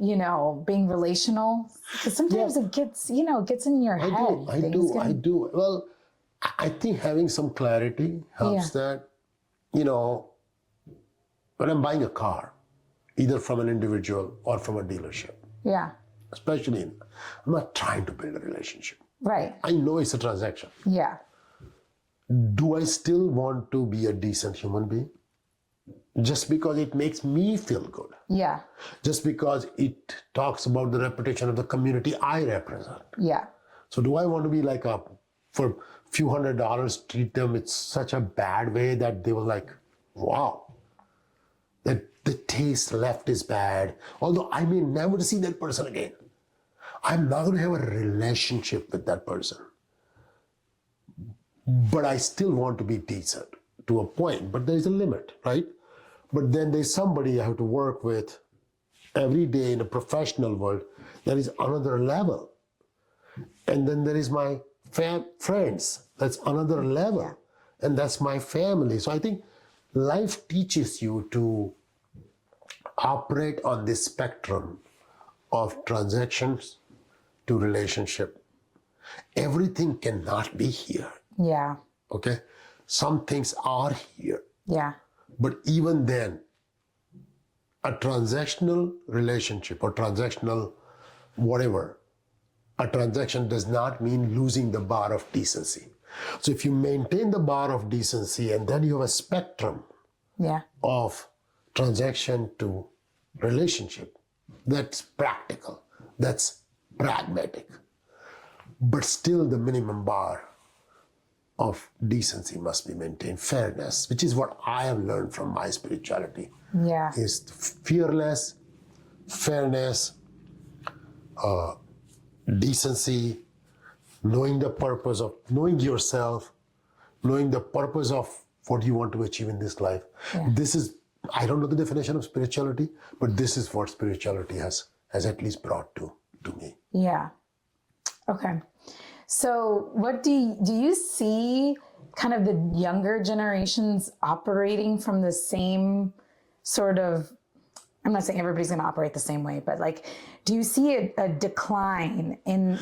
being relational? Because sometimes it gets, gets in your head. I do. Well, I think having some clarity helps that, when I'm buying a car, either from an individual or from a dealership, Yeah. especially, I'm not trying to build a relationship. Right. I know it's a transaction. Yeah. Do I still want to be a decent human being? Just because it makes me feel good. Yeah. Just because it talks about the reputation of the community I represent. Yeah. So do I want to be like for few $100, treat them in such a bad way that they were like, wow, that the taste left is bad. Although I may never see that person again. I'm not going to have a relationship with that person. But I still want to be decent to a point, but there's a limit, right? But then there's somebody I have to work with every day in a professional world that is another level. And then there is my friends, that's another level. Yeah. And that's my family. So I think life teaches you to operate on this spectrum of transactions to relationship. Everything cannot be here. Yeah. Okay? Some things are here. Yeah. But even then, a transactional relationship or transactional whatever, a transaction does not mean losing the bar of decency. So if you maintain the bar of decency and then you have a spectrum of transaction to relationship, that's practical, that's pragmatic. But still the minimum bar of decency must be maintained. Fairness, which is what I have learned from my spirituality, is fearless, fairness, decency, knowing the purpose of, knowing yourself, knowing the purpose of what you want to achieve in this life. Yeah. This is, I don't know the definition of spirituality, but this is what spirituality has at least brought to me. Yeah. Okay. So what do you see kind of the younger generations operating from the same sort of, I'm not saying everybody's going to operate the same way, but like, do you see a decline in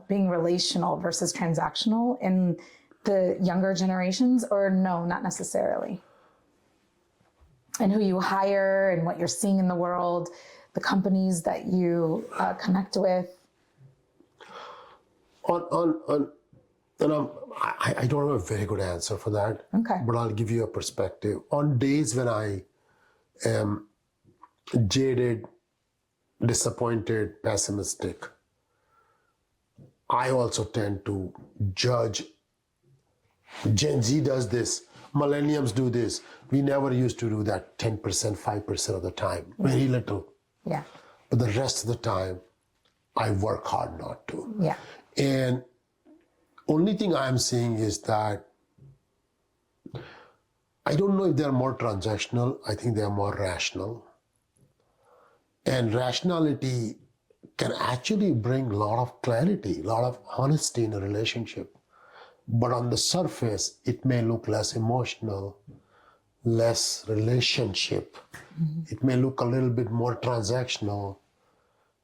being relational versus transactional in the younger generations, or no, not necessarily? And who you hire and what you're seeing in the world, the companies that you connect with? I don't have a very good answer for that. Okay. But I'll give you a perspective. On days when I am jaded, disappointed, pessimistic, I also tend to judge. Gen Z does this, millennials do this. We never used to do that 10%, 5% of the time, very little. Yeah. But the rest of the time, I work hard not to. Yeah. And only thing I'm seeing is that I don't know if they're more transactional. I think they're more rational. And rationality can actually bring a lot of clarity, a lot of honesty in a relationship. But on the surface, it may look less emotional, less relationship. Mm-hmm. It may look a little bit more transactional.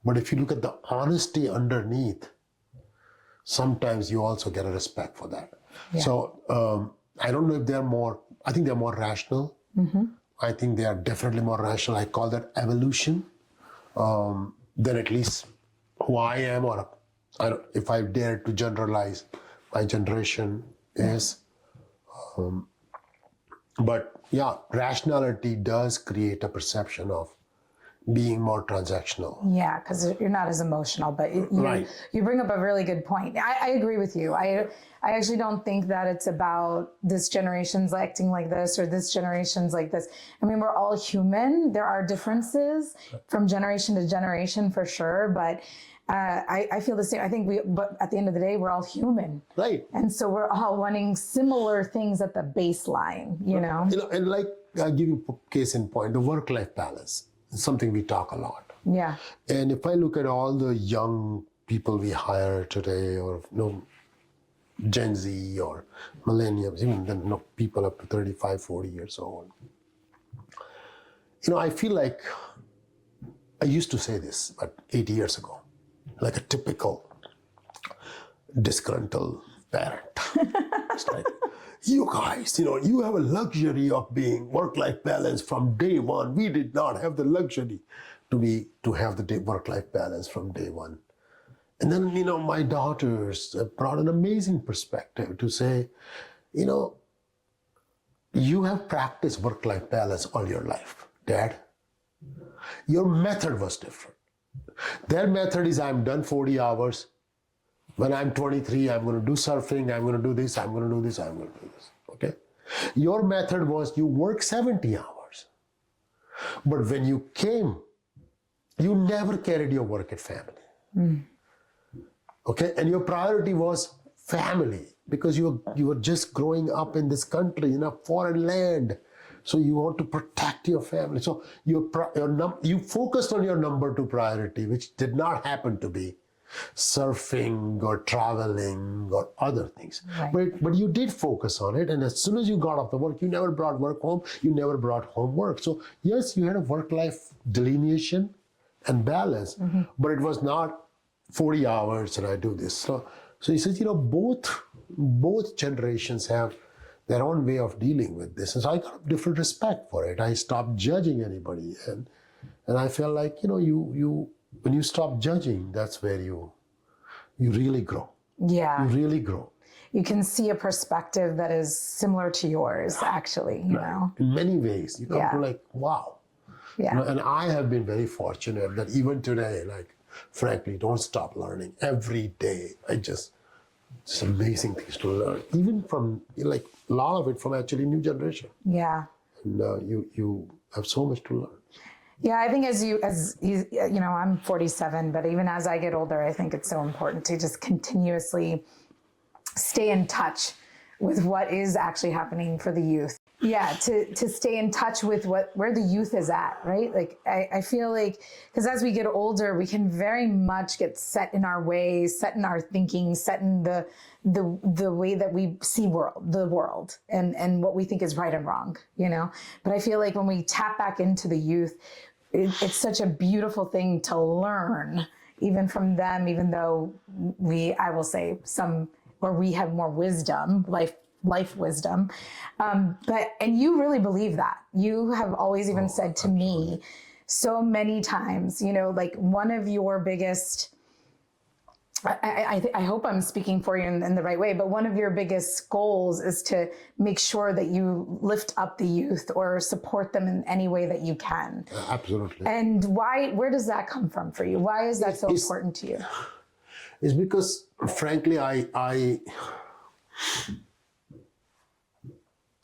But if you look at the honesty underneath, sometimes you also get a respect for that. Yeah. So I don't know if they're more, I think they're more rational. Mm-hmm. I think they are definitely more rational. I call that evolution. Than at least who I am, or if I dare to generalize, my generation is. But yeah, rationality does create a perception of being more transactional. Yeah, because you're not as emotional, but you bring up a really good point. I agree with you. I actually don't think that it's about this generation's acting like this or this generation's like this. I mean, we're all human. There are differences from generation to generation for sure, but I feel the same. I think but at the end of the day, we're all human. Right. And so we're all wanting similar things at the baseline, you know? And like, I'll give you a case in point, the work-life balance. It's something we talk a lot. Yeah. And if I look at all the young people we hire today, or Gen Z or millennials, even then, people up to 35, 40 years old. I feel like I used to say this, but 80 years ago, like a typical disgruntled parent. It's like, you guys, you have a luxury of being work-life balance from day one. We did not have the luxury to have the work-life balance from day one. And then, my daughters brought an amazing perspective to say, you have practiced work-life balance all your life, Dad. Your method was different. Their method is, I'm done 40 hours. When I'm 23, I'm going to do surfing, I'm going to do this, I'm going to do this, I'm going to do this, okay? Your method was you work 70 hours. But when you came, you never carried your work at family. Okay, and your priority was family because you were just growing up in this country, in a foreign land. So you want to protect your family. So you focused on your number 2 priority, which did not happen to be surfing or traveling or other things. Right. But you did focus on it. And as soon as you got off the work, you never brought work home. You never brought home work. So yes, you had a work-life delineation and balance, but it was not 40 hours and I do this. So he says, both generations have their own way of dealing with this. And so I got a different respect for it. I stopped judging anybody. And I felt like, when you stop judging, that's where you really grow. Yeah. You really grow. You can see a perspective that is similar to yours, actually, In many ways, you come to like, wow. Yeah. And I have been very fortunate that even today, frankly, don't stop learning. Every day, it's amazing things to learn. Even from, a lot of it from actually new generation. Yeah. And you have so much to learn. Yeah, I think as you, I'm 47, but even as I get older, I think it's so important to just continuously stay in touch with what is actually happening for the youth. Yeah, to stay in touch with where the youth is at, right? I feel like, because as we get older, we can very much get set in our ways, set in our thinking, set in the way that we see the world and what we think is right and wrong, But I feel like when we tap back into the youth, it's such a beautiful thing to learn, even from them, even though I will say we have more wisdom, life wisdom. And you really believe that. You have always even said to me so many times, one of your biggest, I hope I'm speaking for you in the right way, but one of your biggest goals is to make sure that you lift up the youth or support them in any way that you can. Absolutely. And where does that come from for you? Why is that so important to you? It's because, frankly, I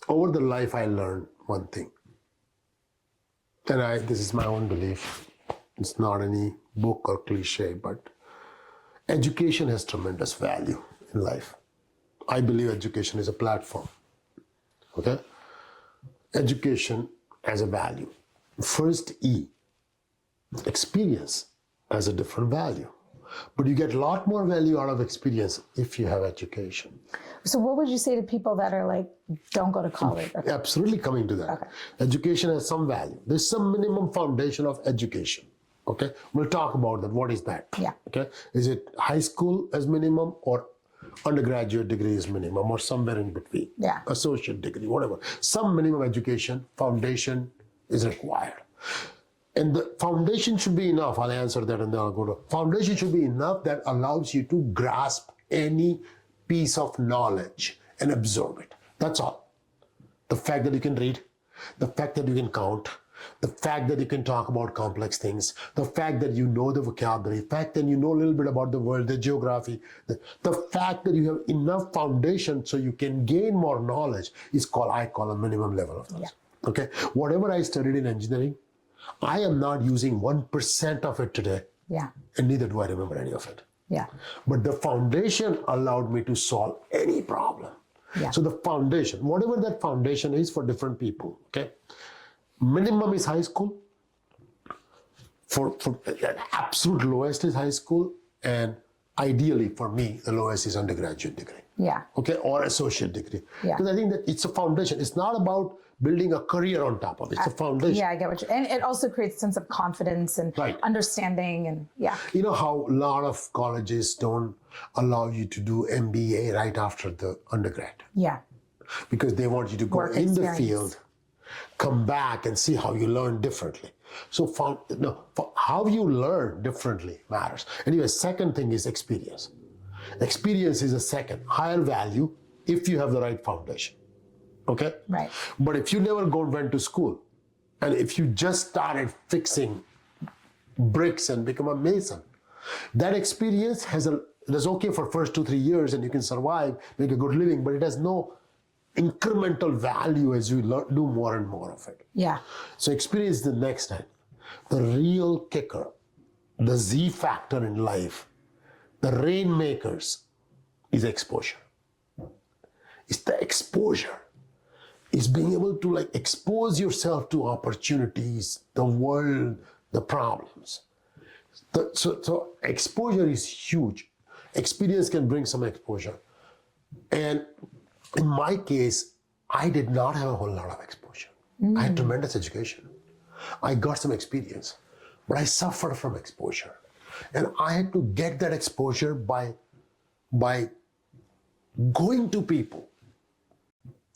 over the life, I learned one thing. And this is my own belief. It's not any book or cliche, but education has tremendous value in life. I believe education is a platform. Okay? Education has a value. First E, experience has a different value. But you get a lot more value out of experience if you have education. So what would you say to people that are like, don't go to college? Okay. Absolutely coming to that. Okay. Education has some value. There's some minimum foundation of education. Okay, we'll talk about that. What is that? Yeah. Okay, is it high school as minimum or undergraduate degree is minimum or somewhere in between? Yeah. Associate degree, whatever. Some minimum education foundation is required. And the foundation should be enough. I'll answer that and then I'll go to. Foundation should be enough that allows you to grasp any piece of knowledge and absorb it. That's all. The fact that you can read, the fact that you can count, the fact that you can talk about complex things, the fact that you know the vocabulary, the fact that you know a little bit about the world, the geography, the fact that you have enough foundation so you can gain more knowledge is I call a minimum level of knowledge. Yeah. Okay. Whatever I studied in engineering, I am not using 1% of it today. Yeah. And neither do I remember any of it. Yeah. But the foundation allowed me to solve any problem. Yeah. So the foundation, whatever that foundation is for different people, okay? Minimum is high school. For absolute lowest is high school, and ideally for me, the lowest is undergraduate degree. Yeah. Okay, or associate degree. Yeah. Because I think that it's a foundation. It's not about building a career on top of it. It's a foundation. Yeah, I get what and it also creates a sense of confidence and Right. understanding and yeah. You know how a lot of colleges don't allow you to do MBA right after the undergrad Yeah. because they want you to go Work in the experience. field, come back and see how you learn differently. So how you learn differently matters. Anyway, second thing is experience. Experience is a second, higher value if you have the right foundation. Okay? Right. But if you never went to school, and if you just started fixing bricks and become a mason, that experience is okay for first 2-3 years and you can survive, make a good living, but it has no incremental value as you do more and more of it. Yeah. So experience is the next time. The real kicker, the Z factor in life, the rainmakers is exposure. It's the exposure. It's being able to expose yourself to opportunities, the world, the problems. So exposure is huge. Experience can bring some exposure. And in my case, I did not have a whole lot of exposure. I had tremendous education. I got some experience, but I suffered from exposure. And I had to get that exposure by going to people.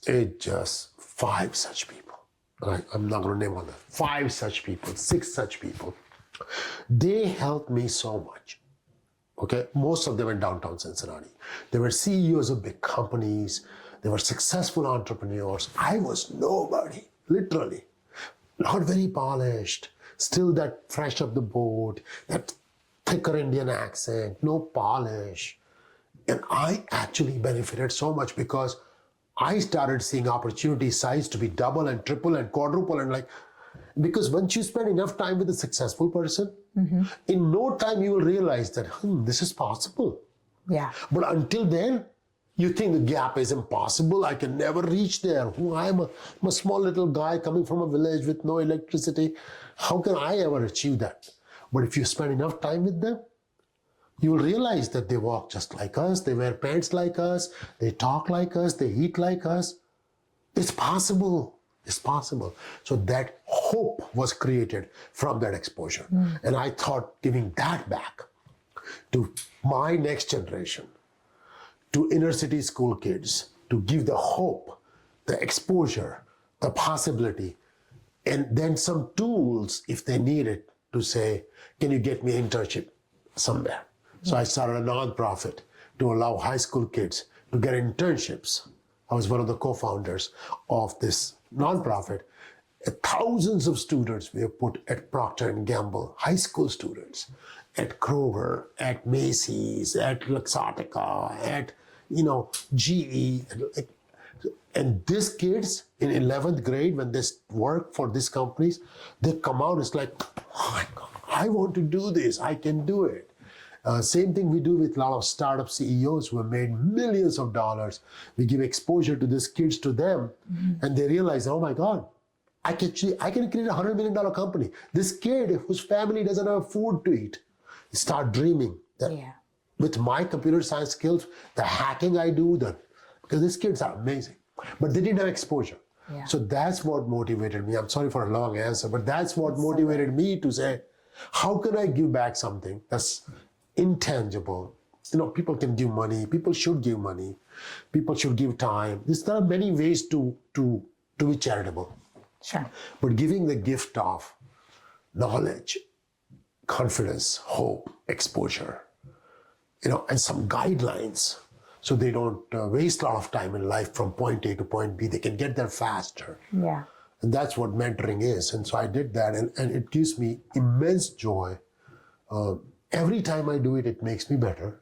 It's just 5 such people. I'm not going to name all them. 5 such people, 6 such people. They helped me so much. Okay, most of them in downtown Cincinnati. They were CEOs of big companies. They were successful entrepreneurs. I was nobody, literally. Not very polished. Still that fresh off the boat, that thicker Indian accent, no polish. And I actually benefited so much because I started seeing opportunity size to be double and triple and quadruple and because once you spend enough time with a successful person, in no time you will realize that, this is possible. Yeah. But until then, you think the gap is impossible. I can never reach there. I'm a small little guy coming from a village with no electricity. How can I ever achieve that? But if you spend enough time with them, you will realize that they walk just like us, they wear pants like us, they talk like us, they eat like us. It's possible. It's possible. So that hope was created from that exposure. And I thought giving that back to my next generation, to inner city school kids, to give the hope, the exposure, the possibility, and then some tools if they need it to say, can you get me an internship somewhere? So I started a nonprofit to allow high school kids to get internships. I was one of the co-founders of this nonprofit. Thousands of students were put at Procter & Gamble, high school students, at Kroger, at Macy's, at Luxottica, at GE. And these kids in 11th grade, when they work for these companies, they come out, it's like, oh my God, I want to do this, I can do it. Same thing we do with a lot of startup CEOs who have made millions of dollars. We give exposure to these kids to them, and they realize, oh my God, I can create a $100 million company. This kid whose family doesn't have food to eat, start dreaming that with my computer science skills, the hacking I do, because these kids are amazing, but they didn't have exposure. Yeah. So that's what motivated me. I'm sorry for a long answer, but that's what motivated me to say, how can I give back something that's intangible? People can give money. People should give money. People should give time. There are many ways to be charitable. Sure. But giving the gift of knowledge, confidence, hope, exposure, and some guidelines so they don't waste a lot of time in life from point A to point B. They can get there faster. Yeah. And that's what mentoring is. And so I did that, and it gives me immense joy. Every time I do it, it makes me better.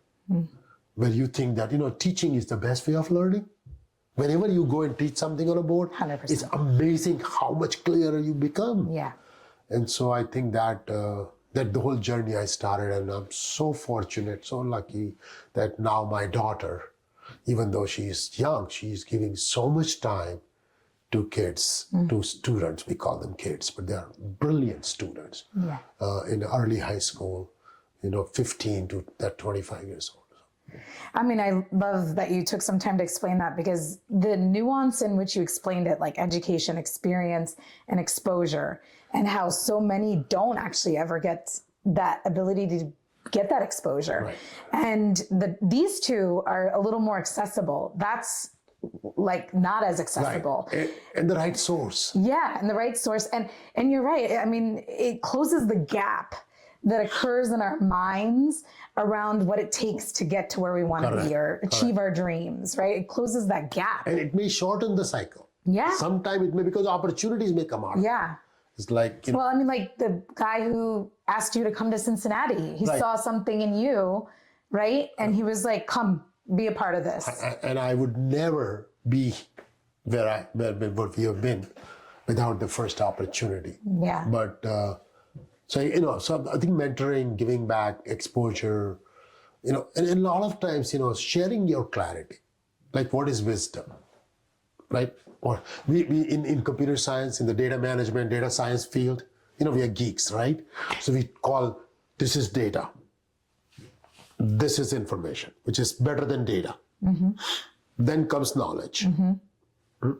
Where you think that, teaching is the best way of learning. Whenever you go and teach something on a board, 100%. it's amazing how much clearer you become. Yeah. And so I think that that the whole journey I started, and I'm so fortunate, so lucky that now my daughter, even though she's young, she's giving so much time to kids, to students. We call them kids, but they're brilliant students in early high school. 15 to that 25 years old. I mean, I love that you took some time to explain that, because the nuance in which you explained it, like education, experience, and exposure, and how so many don't actually ever get that ability to get that exposure. Right. And these two are a little more accessible. That's like not as accessible. Right. And the right source. Yeah, and the right source. And you're right. I mean, it closes the gap that occurs in our minds around what it takes to get to where we want to be or achieve our dreams, right? It closes that gap. And it may shorten the cycle. Yeah. Sometimes it may, because opportunities may come out. Yeah. It's like, Well, I mean, like the guy who asked you to come to Cincinnati, he saw something in you, right? And he was like, come be a part of this. And I would never be where we have been without the first opportunity. Yeah. But, so I think mentoring, giving back, exposure, and a lot of times, sharing your clarity, like what is wisdom, right? Or we in computer science, in the data management, data science field, we are geeks, right? So we call, this is data. This is information, which is better than data. Mm-hmm. Then comes knowledge. Mm-hmm.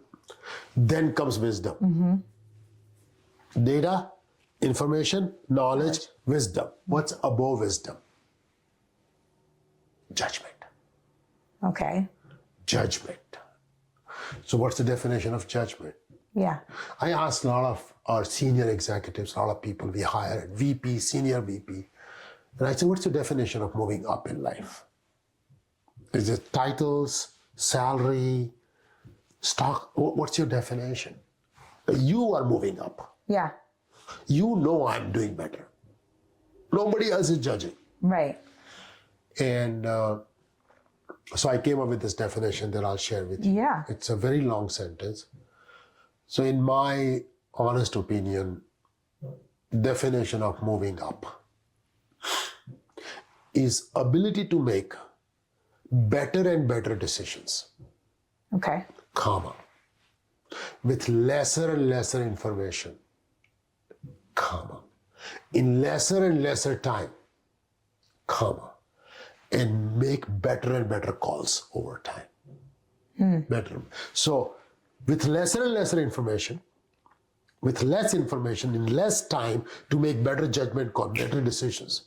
Then comes wisdom. Mm-hmm. Data, information, knowledge, wisdom. What's above wisdom? Judgment. Okay. Judgment. So what's the definition of judgment? Yeah. I asked a lot of our senior executives, a lot of people we hire, VP, senior VP, and I said, what's the definition of moving up in life? Is it titles, salary, stock? What's your definition? You are moving up. Yeah. You know I'm doing better. Nobody else is judging. Right. And so I came up with this definition that I'll share with you. Yeah. It's a very long sentence. So in my honest opinion, definition of moving up is ability to make better and better decisions, Okay. comma, with lesser and lesser information, comma, in lesser and lesser time, comma, and make better and better calls over time. Better. So with lesser and lesser information, with less information in less time to make better judgment call, better decisions.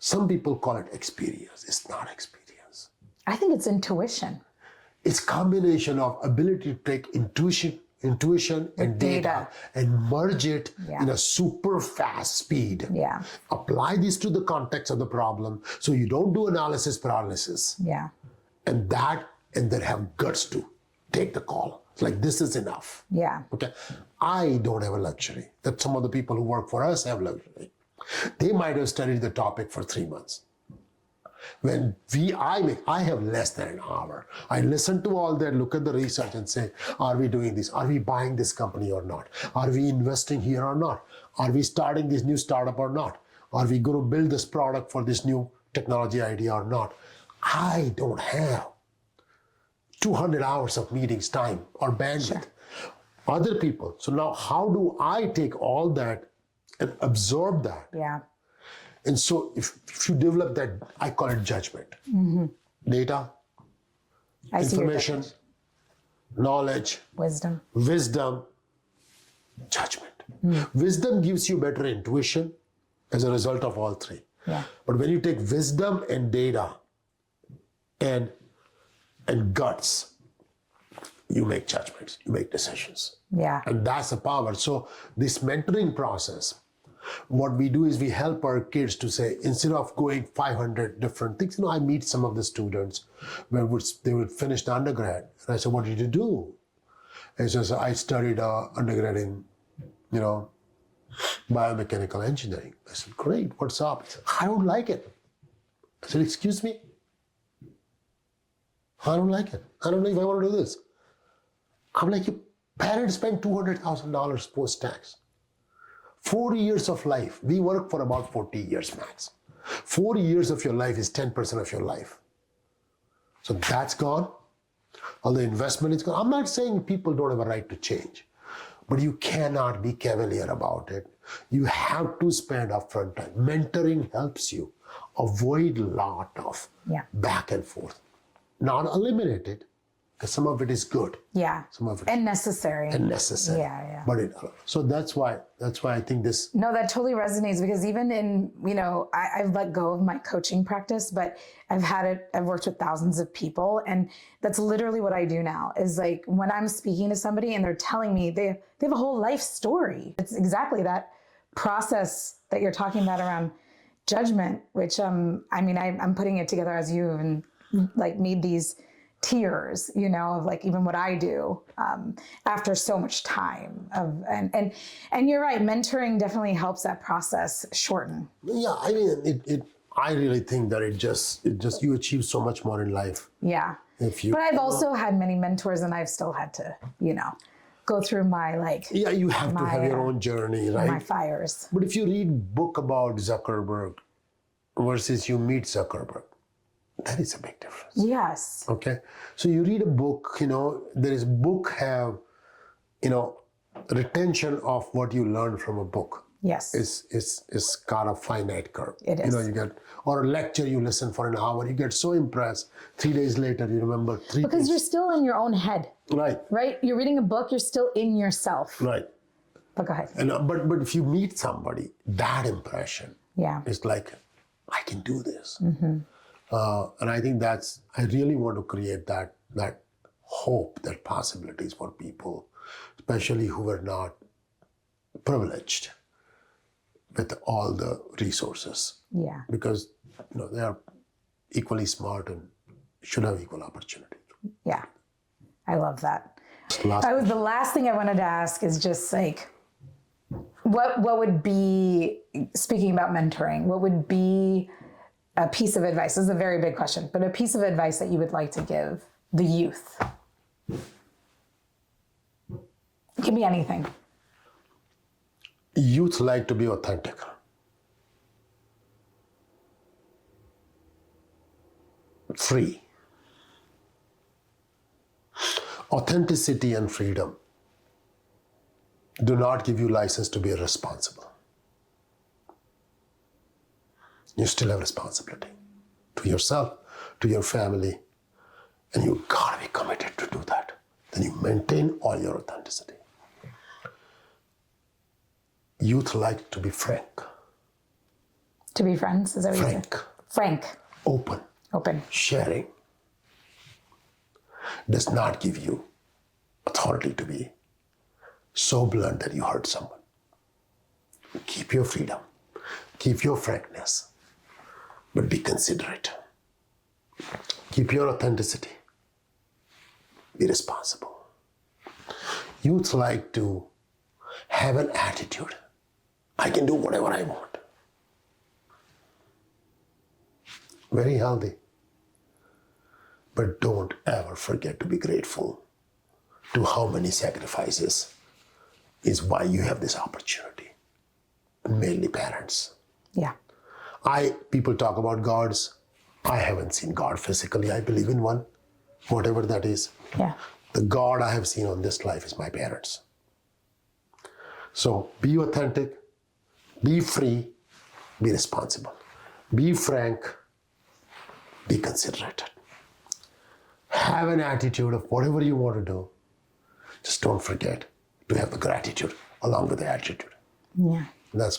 Some people call it experience. It's not experience. I think it's intuition. It's combination of ability to take intuition and data and merge it in a super fast speed. Yeah. Apply this to the context of the problem so you don't do analysis paralysis. Yeah. And then have guts to take the call. It's like, this is enough. Yeah. Okay. I don't have a luxury that some of the people who work for us have luxury. They might have studied the topic for 3 months. When I have less than an hour. I listen to all that, look at the research and say, are we doing this? Are we buying this company or not? Are we investing here or not? Are we starting this new startup or not? Are we going to build this product for this new technology idea or not? I don't have 200 hours of meetings time or bandwidth. Sure. Other people. So now how do I take all that and absorb that? Yeah. And so if you develop that, I call it judgment. Mm-hmm. Data, information, knowledge, wisdom, judgment. Wisdom gives you better intuition as a result of all three. Yeah. But when you take wisdom and data and guts, you make judgments, you make decisions. Yeah. And that's the power. So this mentoring process, what we do is we help our kids to say, instead of going 500 different things, I meet some of the students when they would finish the undergrad. And I said, what did you do? And so I studied undergrad in, biomechanical engineering. I said, great, what's up? He said, I don't like it. I said, excuse me? I don't like it. I don't know if I want to do this. I'm like, your parents spend $200,000 post-tax. 40 years of life. We work for about 40 years max. 40 years of your life is 10% of your life. So that's gone. All the investment is gone. I'm not saying people don't have a right to change. but you cannot be cavalier about it. You have to spend upfront time. Mentoring helps you avoid a lot of back and forth. Not eliminate it, because some of it is good. Yeah. Some of it and necessary. Yeah. But so that's why I think this. No, that totally resonates, because even in, I've let go of my coaching practice, but I've worked with thousands of people, and that's literally what I do now, is like when I'm speaking to somebody and they're telling me they have a whole life story. It's exactly that process that you're talking about around judgment, which I'm putting it together as you, and like made these tears, of like even what I do after so much time and you're right, mentoring definitely helps that process shorten. Yeah, I mean, I really think that it just you achieve so much more in life. Yeah. But I've also had many mentors, and I've still had to, go through my Yeah, you have to have your own journey, right? My fires. But if you read book about Zuckerberg versus you meet Zuckerberg, that is a big difference. Yes. Okay. So you read a book, there is book have, retention of what you learn from a book. Yes. Is kind of finite curve. It is. You get, or a lecture you listen for an hour, you get so impressed. 3 days later, you remember three because things. you're still in your own head. Right. Right. You're reading a book, you're still in yourself. Right. But go ahead. And, but if you meet somebody, that impression is like, I can do this. Mm-hmm. And I think I really want to create that hope, that possibilities for people, especially who are not privileged with all the resources. Yeah. Because, they are equally smart and should have equal opportunity. Yeah. I love that. The last thing I wanted to ask is just like, what would be, speaking about mentoring, what would be a piece of advice? This is a very big question, but a piece of advice that you would like to give the youth? It can be anything. Youth like to be authentic. Free. Authenticity and freedom do not give you license to be irresponsible. You still have responsibility to yourself, to your family, and you gotta be committed to do that. Then you maintain all your authenticity. Youth like to be frank. To be friends, is that what you said? Frank. Open. Sharing does not give you authority to be so blunt that you hurt someone. Keep your freedom. Keep your frankness. But be considerate. Keep your authenticity. Be responsible. Youth like to have an attitude. I can do whatever I want. Very healthy. But don't ever forget to be grateful to how many sacrifices is why you have this opportunity. Mainly parents. Yeah. People talk about gods. I haven't seen God physically. I believe in one, whatever that is. Yeah. The God I have seen on this life is my parents. So be authentic, be free, be responsible, be frank, be considerate. Have an attitude of whatever you want to do. Just don't forget to have the gratitude along with the attitude. Yeah. That's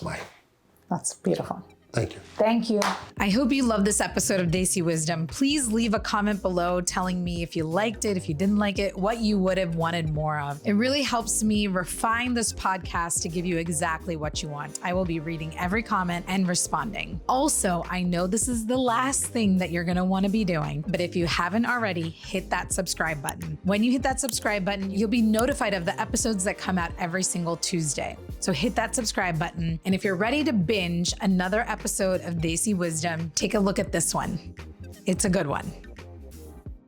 beautiful. Thank you. Thank you. I hope you loved this episode of Desi Wisdom. Please leave a comment below telling me if you liked it, if you didn't like it, what you would have wanted more of. It really helps me refine this podcast to give you exactly what you want. I will be reading every comment and responding. Also, I know this is the last thing that you're going to want to be doing, but if you haven't already, hit that subscribe button. When you hit that subscribe button, you'll be notified of the episodes that come out every single Tuesday. So hit that subscribe button. And if you're ready to binge another episode of Desi Wisdom, take a look at this one. It's a good one.